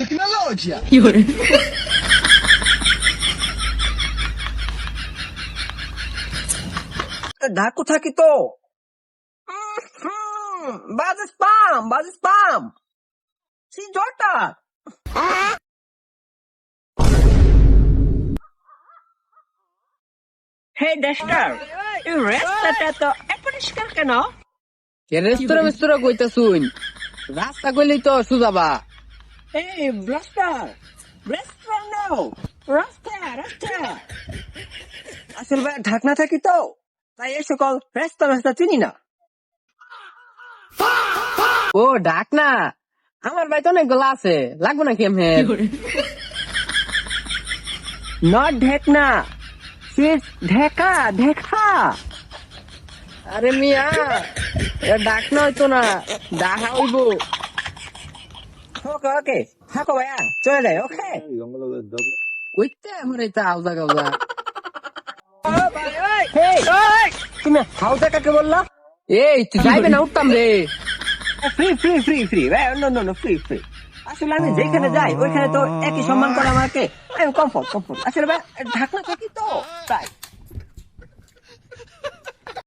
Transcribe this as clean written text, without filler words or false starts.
tecnologia. ঢাকু থাকি তো বাজে স্পাম সি জটা হে ডাস্টার এই রাস্তাটা তো অপরিষ্কার কেন? রেস্তোরাঁ মেস্তোরাঁ কইতা শুন, রাস্তা কইলেই তো সুজাবা। এই ব্লাস্টার রেস্টুরেন্ট নাও, রাস্তা আসলে ভাই ঢাকনা থাকি তো তাই এই সকল রাস্তা চিনি না। ও ডাক না, আমার ভাই তো অনেকগুলো আছে, লাগবো নাকি এমহে? নট ঢেকনা, সিস ঢেকা। আরে মিয়া, এটা ডাক না হইতো না, ডাহা হইবো। ওকে থাকো ভাইয়া, চলে যায়। ওকে কইতে আমার এটা আউজা গাউজা। তুমি হাউসে কাকে বললা? এই তুই যাইবে না, উঠতাম রে। ফ্রি নো ফ্রি আসলে আমি যেখানে যাই ওইখানে তো একই সম্মান করে আমাকে। আমি কমফোর্ট আসলে ভাই ঢাকনা থাকি তো তাই।